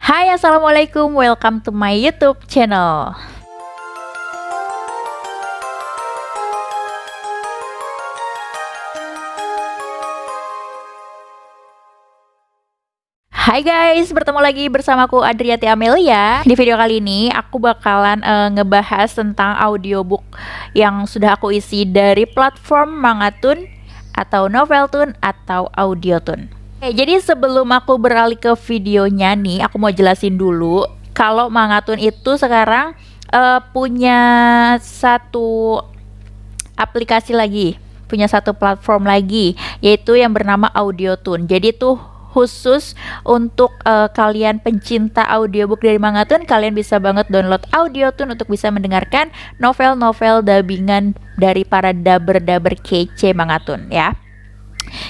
Hai, assalamualaikum, welcome to my YouTube channel. Hai guys, bertemu lagi bersamaku Adriati Amelia. Di video kali ini aku bakalan ngebahas tentang audiobook yang sudah aku isi dari platform Mangatun atau Noveltun atau Audiotun. Oke, jadi sebelum aku beralih ke videonya nih, aku mau jelasin dulu kalau Mangatun itu sekarang punya satu aplikasi lagi, punya satu platform lagi, yaitu yang bernama Audiotun. Jadi tuh khusus untuk kalian pencinta audiobook dari Mangatun, kalian bisa banget download Audiotun untuk bisa mendengarkan novel-novel dubbingan dari para dubber-dubber kece Mangatun ya.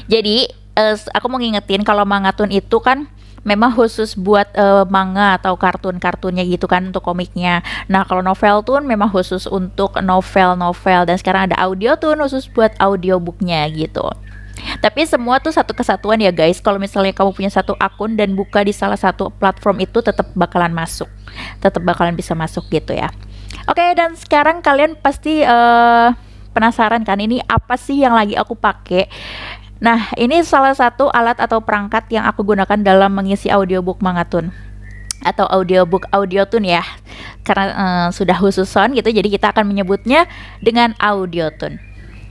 Jadi aku mau ngingetin kalau Mangatun itu kan memang khusus buat manga atau kartun-kartunnya gitu kan, untuk komiknya. Nah, kalau Noveltun memang khusus untuk novel-novel, dan sekarang ada Audiotun khusus buat audiobooknya gitu. Tapi semua tuh satu kesatuan ya guys. Kalau misalnya kamu punya satu akun dan buka di salah satu platform itu, tetap bakalan masuk, tetap bakalan bisa masuk gitu ya. Oke, dan sekarang kalian pasti penasaran kan, ini apa sih yang lagi aku pakai? Nah, ini salah satu alat atau perangkat yang aku gunakan dalam mengisi audiobook Mangatun atau audiobook Audiotun ya, karena sudah khususon gitu, jadi kita akan menyebutnya dengan Audiotun.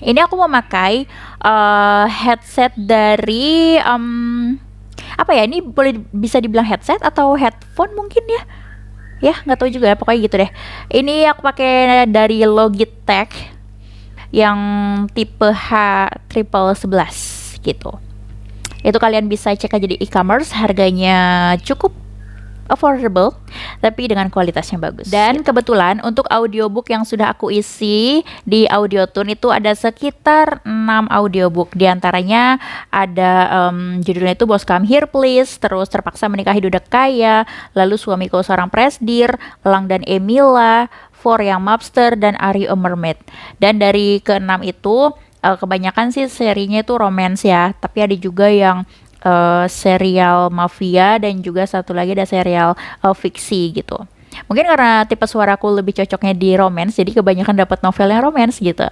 Ini aku memakai headset dari apa ya, ini boleh bisa dibilang headset atau headphone mungkin ya nggak tahu juga ya, pokoknya gitu deh. Ini aku pakai dari Logitech yang tipe H1111 gitu. Itu kalian bisa cek aja di e-commerce, harganya cukup affordable tapi dengan kualitasnya bagus. Dan kebetulan untuk audiobook yang sudah aku isi di Audiotun itu ada sekitar 6 audiobook. Di antaranya ada judulnya itu Boss Come Here Please, terus Terpaksa Menikahi Duda Kaya, lalu Suamiku Seorang Presdir, Elang dan Emila, For Young Mobster, dan Are You a Mermaid. Dan dari ke-6 itu kebanyakan sih serinya itu romance ya, tapi ada juga yang serial mafia, dan juga satu lagi ada serial fiksi gitu. Mungkin karena tipe suaraku lebih cocoknya di romance, jadi kebanyakan dapat novel yang romance gitu.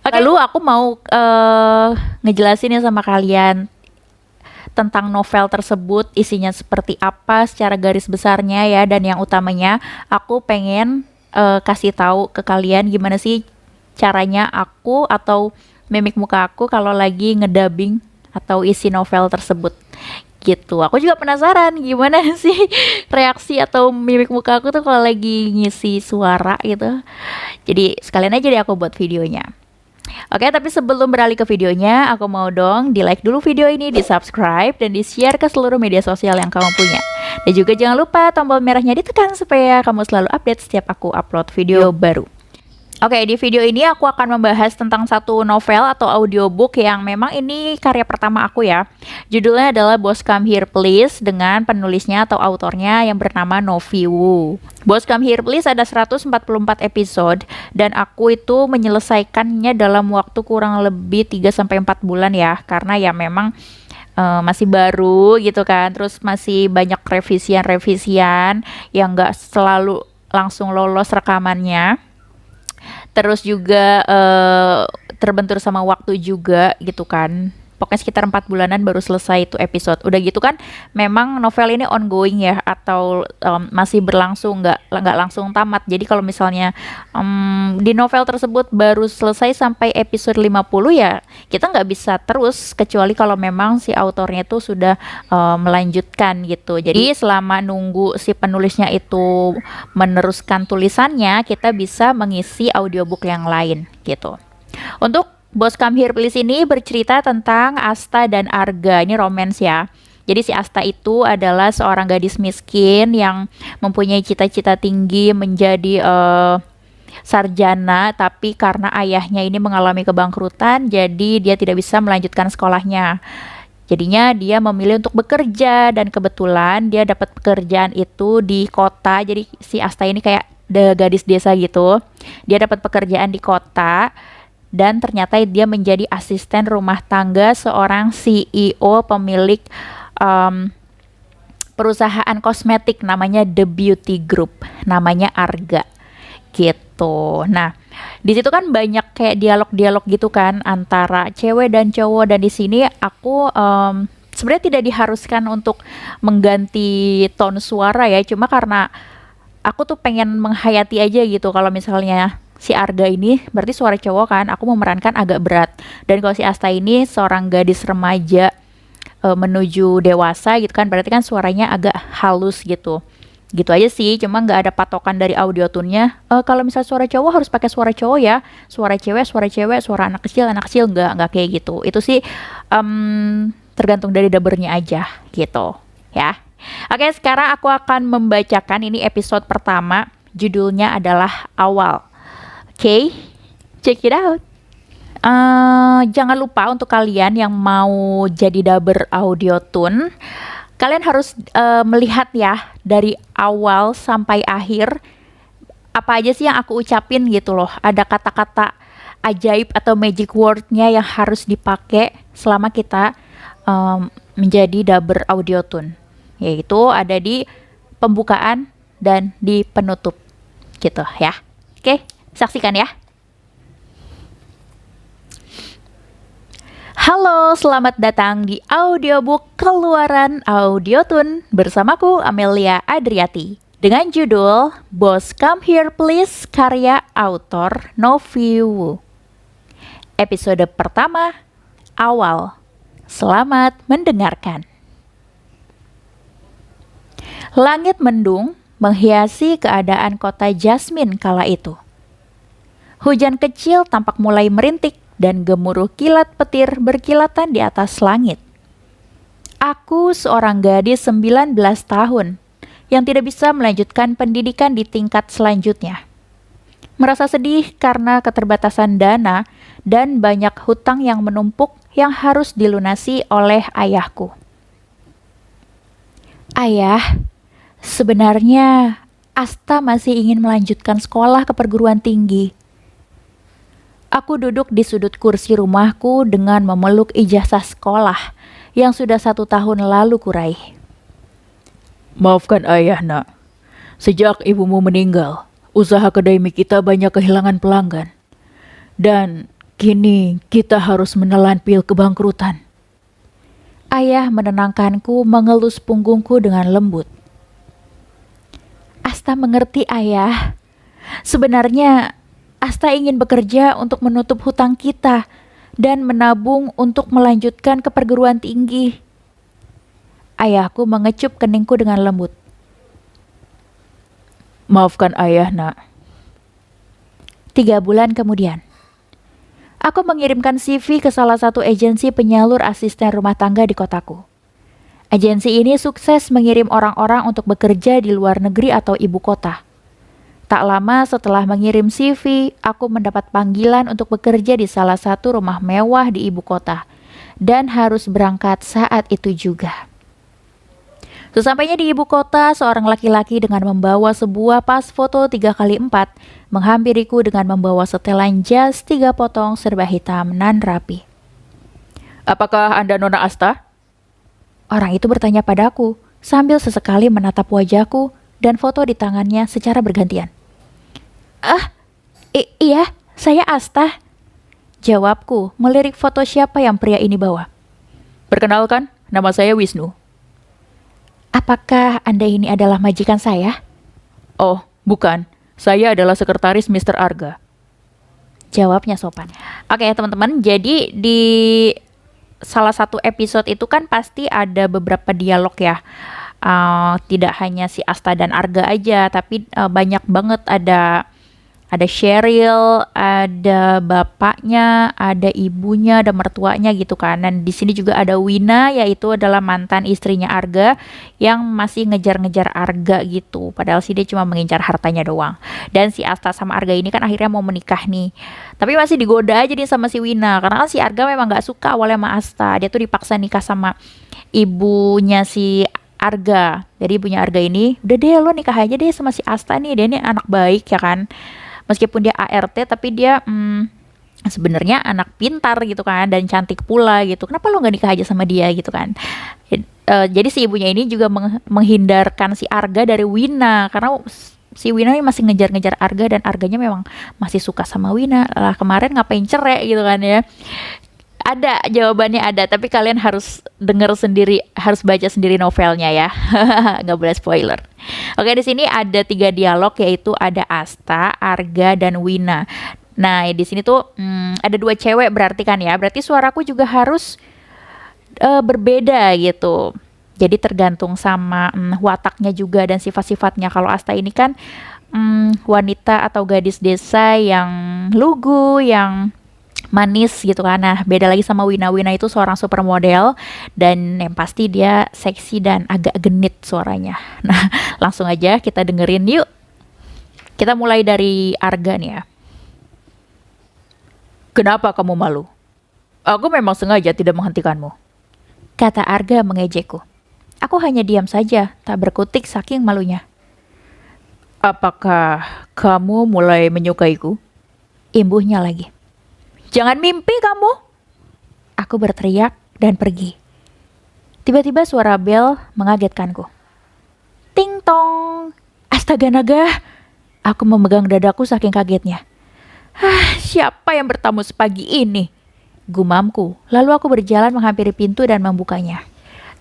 Lalu aku mau ngejelasin ya sama kalian tentang novel tersebut, isinya seperti apa secara garis besarnya ya, dan yang utamanya aku pengen kasih tahu ke kalian gimana sih caranya aku atau mimik muka aku kalau lagi ngedubbing atau isi novel tersebut gitu. Aku juga penasaran gimana sih reaksi atau mimik muka aku tuh kalau lagi ngisi suara gitu. Jadi sekalian aja deh aku buat videonya. Oke, tapi sebelum beralih ke videonya, aku mau dong di like dulu video ini, di subscribe, dan di share ke seluruh media sosial yang kamu punya. Dan juga jangan lupa tombol merahnya ditekan supaya kamu selalu update setiap aku upload video baru. Oke, di video ini aku akan membahas tentang satu novel atau audiobook yang memang ini karya pertama aku ya. Judulnya adalah Boss Come Here Please, dengan penulisnya atau autornya yang bernama Novi Wu. Boss Come Here Please ada 144 episode, dan aku itu menyelesaikannya dalam waktu kurang lebih 3-4 bulan ya, karena ya memang masih baru gitu kan, terus masih banyak revisian-revisian yang gak selalu langsung lolos rekamannya. Terus juga terbentur sama waktu juga gitu kan. Pokoknya sekitar 4 bulanan baru selesai itu episode. Udah gitu kan, memang novel ini ongoing ya, atau masih berlangsung, nggak langsung tamat. Jadi kalau misalnya di novel tersebut baru selesai sampai episode 50 ya, kita nggak bisa terus, kecuali kalau memang si autornya itu sudah melanjutkan gitu. Jadi selama nunggu si penulisnya itu meneruskan tulisannya, kita bisa mengisi audiobook yang lain gitu. Untuk Boss Come Here Please ini bercerita tentang Asta dan Arga. Ini romance ya. Jadi si Asta itu adalah seorang gadis miskin yang mempunyai cita-cita tinggi menjadi sarjana, tapi karena ayahnya ini mengalami kebangkrutan, jadi dia tidak bisa melanjutkan sekolahnya. Jadinya dia memilih untuk bekerja, dan kebetulan dia dapat pekerjaan itu di kota. Jadi si Asta ini kayak gadis desa gitu. Dia dapat pekerjaan di kota, dan ternyata dia menjadi asisten rumah tangga seorang CEO pemilik perusahaan kosmetik namanya The Beauty Group, namanya Arga gitu. Nah, di situ kan banyak kayak dialog-dialog gitu kan antara cewek dan cowok, dan di sini aku sebenarnya tidak diharuskan untuk mengganti tone suara ya, cuma karena aku tuh pengen menghayati aja gitu. Kalau misalnya si Arga ini berarti suara cowok kan, aku memerankan agak berat. Dan kalau si Asta ini seorang gadis remaja menuju dewasa gitu kan, berarti kan suaranya agak halus gitu. Gitu aja sih, cuma nggak ada patokan dari audio tune-nya. Kalau misal suara cowok harus pakai suara cowok ya, suara cewek, suara anak kecil nggak kayak gitu. Itu sih tergantung dari dubbernya aja gitu ya. Oke, sekarang aku akan membacakan ini episode pertama, judulnya adalah Awal. Oke, check it out. Jangan lupa untuk kalian yang mau jadi dubber audio tune, kalian harus melihat ya dari awal sampai akhir apa aja sih yang aku ucapin gitu loh. Ada kata-kata ajaib atau magic word-nya yang harus dipakai selama kita menjadi dubber audio tune, yaitu ada di pembukaan dan di penutup gitu ya. Oke, saksikan ya. Halo, selamat datang di audiobook keluaran Audiotune bersamaku Amelia Adriati dengan judul Boss Come Here Please karya autor Novi Wu. Episode pertama, Awal. Selamat mendengarkan. Langit mendung menghiasi keadaan kota Jasmine kala itu. Hujan kecil tampak mulai merintik dan gemuruh kilat petir berkilatan di atas langit. Aku seorang gadis 19 tahun yang tidak bisa melanjutkan pendidikan di tingkat selanjutnya. Merasa sedih karena keterbatasan dana dan banyak hutang yang menumpuk yang harus dilunasi oleh ayahku. Ayah, sebenarnya Asta masih ingin melanjutkan sekolah ke perguruan tinggi. Aku duduk di sudut kursi rumahku dengan memeluk ijazah sekolah yang sudah 1 tahun lalu kurai. Maafkan ayah, nak. Sejak ibumu meninggal, usaha kedai kita banyak kehilangan pelanggan. Dan kini kita harus menelan pil kebangkrutan. Ayah menenangkanku, mengelus punggungku dengan lembut. Asta mengerti, ayah. Sebenarnya Asta ingin bekerja untuk menutup hutang kita dan menabung untuk melanjutkan ke perguruan tinggi. Ayahku mengecup keningku dengan lembut. Maafkan ayah, nak. 3 bulan kemudian, aku mengirimkan CV ke salah satu agensi penyalur asisten rumah tangga di kotaku. Agensi ini sukses mengirim orang-orang untuk bekerja di luar negeri atau ibu kota. Tak lama setelah mengirim CV, aku mendapat panggilan untuk bekerja di salah satu rumah mewah di ibu kota dan harus berangkat saat itu juga. Sesampainya di ibu kota, seorang laki-laki dengan membawa sebuah pas foto 3x4 menghampiriku dengan membawa setelan jas 3 potong serba hitam nan rapi. Apakah Anda Nona Asta? Orang itu bertanya padaku sambil sesekali menatap wajahku dan foto di tangannya secara bergantian. Iya, saya Asta. Jawabku melirik foto siapa yang pria ini bawa. Perkenalkan, nama saya Wisnu. Apakah Anda ini adalah majikan saya? Oh, bukan. Saya adalah sekretaris Mr. Arga. Jawabnya sopan. Oke, teman-teman, jadi di salah satu episode itu kan pasti ada beberapa dialog ya. Tidak hanya si Asta dan Arga aja, tapi banyak banget ada Cheryl, ada bapaknya, ada ibunya, ada mertuanya gitu kan. Dan di sini juga ada Wina, yaitu adalah mantan istrinya Arga yang masih ngejar-ngejar Arga gitu. Padahal sih dia cuma mengincar hartanya doang. Dan si Asta sama Arga ini kan akhirnya mau menikah nih. Tapi masih digoda aja nih sama si Wina, karena kan si Arga memang gak suka awalnya sama Asta. Dia tuh dipaksa nikah sama ibunya si Arga. Jadi ibunya Arga ini, udah deh lo nikah aja deh sama si Asta nih, dia ini anak baik ya kan. Meskipun dia ART tapi dia sebenarnya anak pintar gitu kan, dan cantik pula gitu. Kenapa lo gak nikah aja sama dia gitu kan. Jadi si ibunya ini juga menghindarkan si Arga dari Wina karena si Wina ini masih ngejar-ngejar Arga dan Arganya memang masih suka sama Wina. Lah kemarin ngapain cerai gitu kan ya. Ada jawabannya ada, tapi kalian harus denger sendiri, harus baca sendiri novelnya ya. Nggak boleh spoiler. Oke, di sini ada 3 dialog yaitu ada Asta, Arga, dan Wina. Nah, di sini tuh ada 2 cewek berarti kan ya. Berarti suaraku juga harus berbeda gitu. Jadi tergantung sama wataknya juga dan sifat-sifatnya. Kalau Asta ini kan wanita atau gadis desa yang lugu, yang manis gitu kan. Nah, beda lagi sama Wina. Wina itu seorang supermodel dan yang pasti dia seksi dan agak genit suaranya. Nah, langsung aja kita dengerin yuk. Kita mulai dari Arga nih ya. Kenapa kamu malu? Aku memang sengaja tidak menghentikanmu. Kata Arga mengejekku. Aku hanya diam saja, tak berkutik saking malunya. Apakah kamu mulai menyukaiku? Imbuhnya lagi. Jangan mimpi kamu. Aku berteriak dan pergi. Tiba-tiba suara bel mengagetkanku. Ting tong. Astaga naga. Aku memegang dadaku saking kagetnya. Siapa yang bertamu sepagi ini? Gumamku. Lalu aku berjalan menghampiri pintu dan membukanya.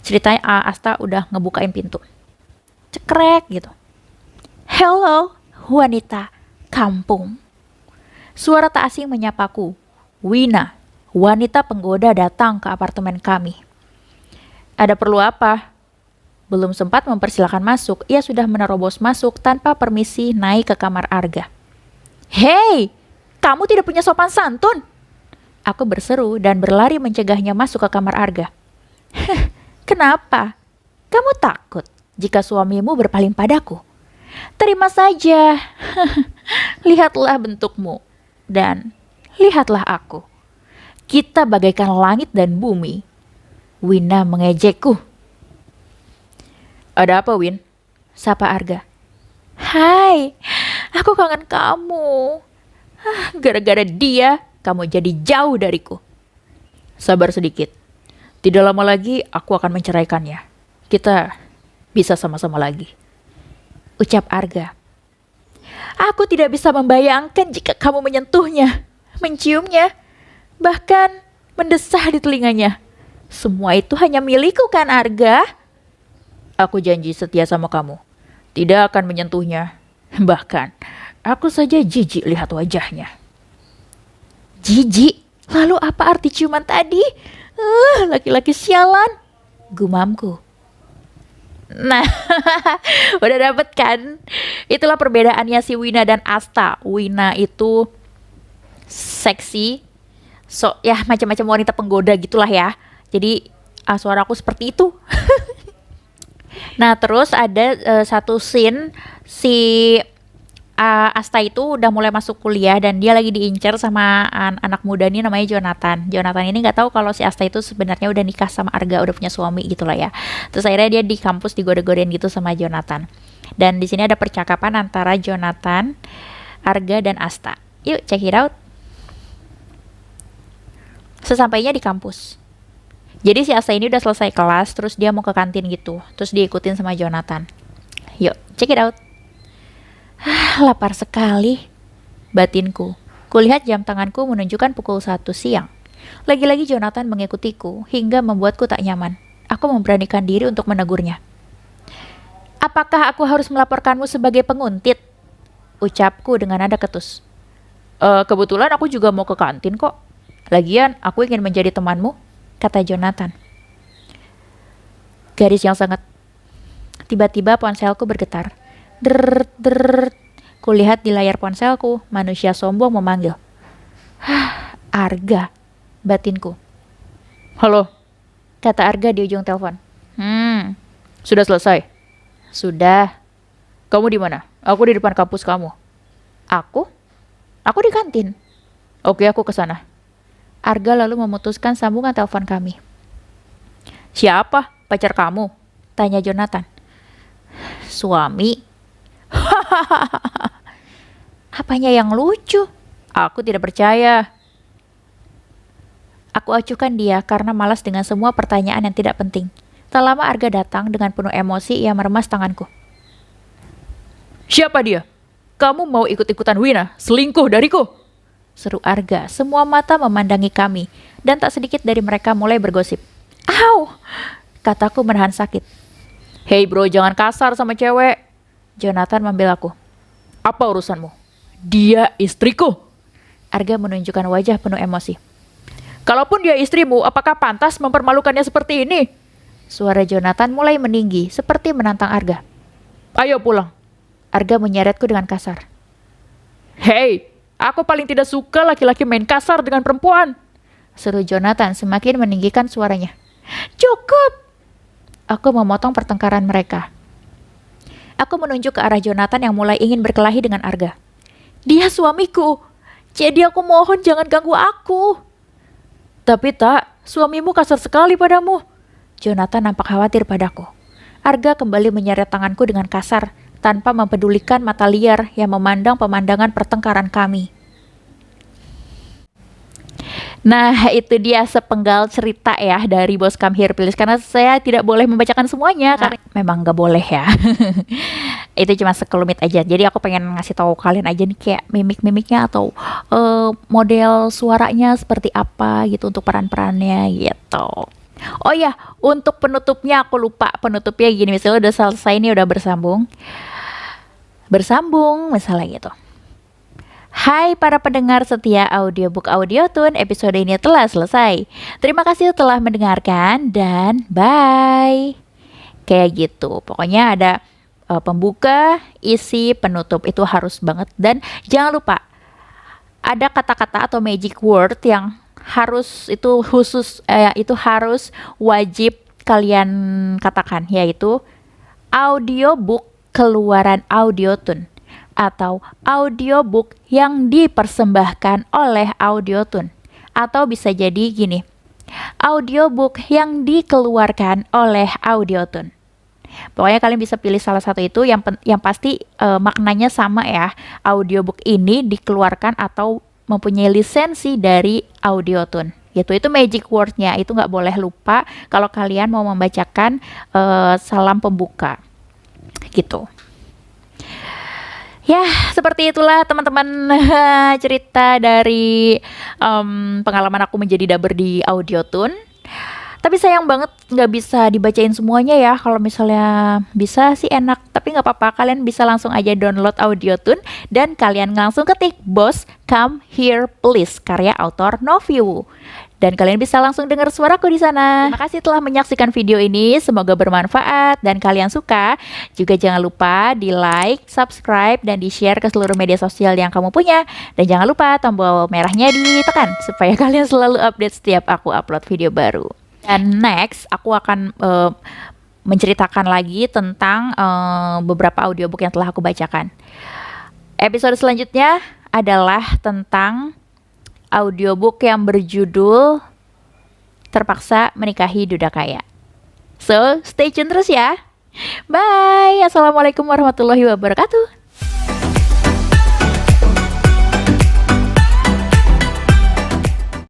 Ceritanya Asta udah ngebukain pintu. Cekrek gitu. Hello, wanita kampung. Suara tak asing menyapaku. Wina, wanita penggoda datang ke apartemen kami. Ada perlu apa? Belum sempat mempersilahkan masuk, ia sudah menerobos masuk tanpa permisi naik ke kamar Arga. Hei, kamu tidak punya sopan santun? Aku berseru dan berlari mencegahnya masuk ke kamar Arga. Kenapa? Kamu takut jika suamimu berpaling padaku? Terima saja. Lihatlah bentukmu dan lihatlah aku. Kita bagaikan langit dan bumi. Wina mengejekku. Ada apa, Win? Sapa Arga. Hai, aku kangen kamu. Gara-gara dia, kamu jadi jauh dariku. Sabar sedikit. Tidak lama lagi aku akan menceraikannya. Kita bisa sama-sama lagi. Ucap Arga. Aku tidak bisa membayangkan jika kamu menyentuhnya, menciumnya, bahkan mendesah di telinganya. Semua itu hanya milikku kan, Arga? Aku janji setia sama kamu. Tidak akan menyentuhnya. Bahkan, aku saja jijik lihat wajahnya. Jijik? Lalu apa arti ciuman tadi? Laki-laki sialan. Gumamku. Nah, udah dapet kan? Itulah perbedaannya si Wina dan Asta. Wina itu seksi, ya macam-macam wanita penggoda gitulah ya. Jadi suaraku seperti itu. Nah, terus ada satu scene si Asta itu udah mulai masuk kuliah dan dia lagi diincar sama anak muda ini namanya Jonathan. Jonathan ini nggak tahu kalau si Asta itu sebenarnya udah nikah sama Arga, udah punya suami gitulah ya. Terus akhirnya dia di kampus digoda-godain gitu sama Jonathan. Dan di sini ada percakapan antara Jonathan, Arga dan Asta. Yuk check it out. Sesampainya di kampus. Jadi si Asta ini udah selesai kelas, terus dia mau ke kantin gitu. Terus diikutin sama Jonathan. Yuk check it out. Lapar sekali, batinku. Kulihat jam tanganku menunjukkan pukul 1 siang. Lagi-lagi Jonathan mengikutiku hingga membuatku tak nyaman. Aku memberanikan diri untuk menegurnya. Apakah aku harus melaporkanmu sebagai penguntit? Ucapku dengan nada ketus. Kebetulan aku juga mau ke kantin kok. Lagian aku ingin menjadi temanmu, kata Jonathan. Garis yang sangat. Tiba-tiba ponselku bergetar. Der. Kulihat di layar ponselku, manusia sombong memanggil. Arga, batinku. Halo, kata Arga di ujung telepon. Sudah selesai? Sudah. Kamu di mana? Aku di depan kampus kamu. Aku? Aku di kantin. Oke, aku ke sana. Arga lalu memutuskan sambungan telepon kami. Siapa? Pacar kamu? Tanya Jonathan. Suami. Apanya yang lucu? Aku tidak percaya. Aku acuhkan dia karena malas dengan semua pertanyaan yang tidak penting. Tak lama Arga datang dengan penuh emosi, ia meremas tanganku. Siapa dia? Kamu mau ikut-ikutan Wina, selingkuh dariku? Seru Arga. Semua mata memandangi kami, dan tak sedikit dari mereka mulai bergosip. Au! Kataku menahan sakit. Hei bro, jangan kasar sama cewek. Jonathan membelaku. Apa urusanmu? Dia istriku. Arga menunjukkan wajah penuh emosi. Kalaupun dia istrimu, apakah pantas mempermalukannya seperti ini? Suara Jonathan mulai meninggi, seperti menantang Arga. Ayo pulang. Arga menyeretku dengan kasar. Hei, aku paling tidak suka laki-laki main kasar dengan perempuan. Seru Jonathan semakin meninggikan suaranya. Cukup! Aku memotong pertengkaran mereka. Aku menunjuk ke arah Jonathan yang mulai ingin berkelahi dengan Arga. Dia suamiku, jadi aku mohon jangan ganggu aku. Tapi tak, suamimu kasar sekali padamu. Jonathan nampak khawatir padaku. Arga kembali menyeret tanganku dengan kasar, tanpa mempedulikan mata liar yang memandang pemandangan pertengkaran kami. Nah, itu dia sepenggal cerita ya dari Boss Come Here Please. Karena saya tidak boleh membacakan semuanya, karena memang nggak boleh ya. Itu cuma sekelumit aja. Jadi aku pengen ngasih tahu kalian aja nih kayak mimik-mimiknya atau model suaranya seperti apa gitu untuk peran-perannya gitu. Oh ya, untuk penutupnya aku lupa penutupnya gini. Misalnya udah selesai nih, udah bersambung misalnya gitu. Hai para pendengar setia Audiobook Audiotune, episode ini telah selesai. Terima kasih telah mendengarkan dan bye. Kayak gitu. Pokoknya ada pembuka, isi, penutup, itu harus banget. Dan jangan lupa ada kata-kata atau magic word yang harus itu khusus itu harus wajib kalian katakan, yaitu audiobook keluaran Audiotune atau audiobook yang dipersembahkan oleh Audiotune, atau bisa jadi gini, audiobook yang dikeluarkan oleh Audiotune. Pokoknya kalian bisa pilih salah satu itu, yang pasti maknanya sama ya. Audiobook ini dikeluarkan atau mempunyai lisensi dari Audiotune. Itu magic wordnya, itu nggak boleh lupa kalau kalian mau membacakan salam pembuka gitu. Ya, seperti itulah teman-teman cerita dari pengalaman aku menjadi dubber di Audiotune. Tapi sayang banget nggak bisa dibacain semuanya ya. Kalau misalnya bisa sih enak, tapi nggak apa-apa. Kalian bisa langsung aja download Audiotune dan kalian langsung ketik Boss Come Here Please karya author Noview. Dan kalian bisa langsung dengar suaraku di sana. Terima kasih telah menyaksikan video ini. Semoga bermanfaat dan kalian suka. Juga jangan lupa di like, subscribe, dan di share ke seluruh media sosial yang kamu punya. Dan jangan lupa tombol merahnya ditekan supaya kalian selalu update setiap aku upload video baru. Dan next aku akan menceritakan lagi tentang beberapa audiobook yang telah aku bacakan. Episode selanjutnya adalah tentang audiobook yang berjudul Terpaksa Menikahi Duda Kaya. So, stay tune terus ya. Bye. Assalamualaikum warahmatullahi wabarakatuh.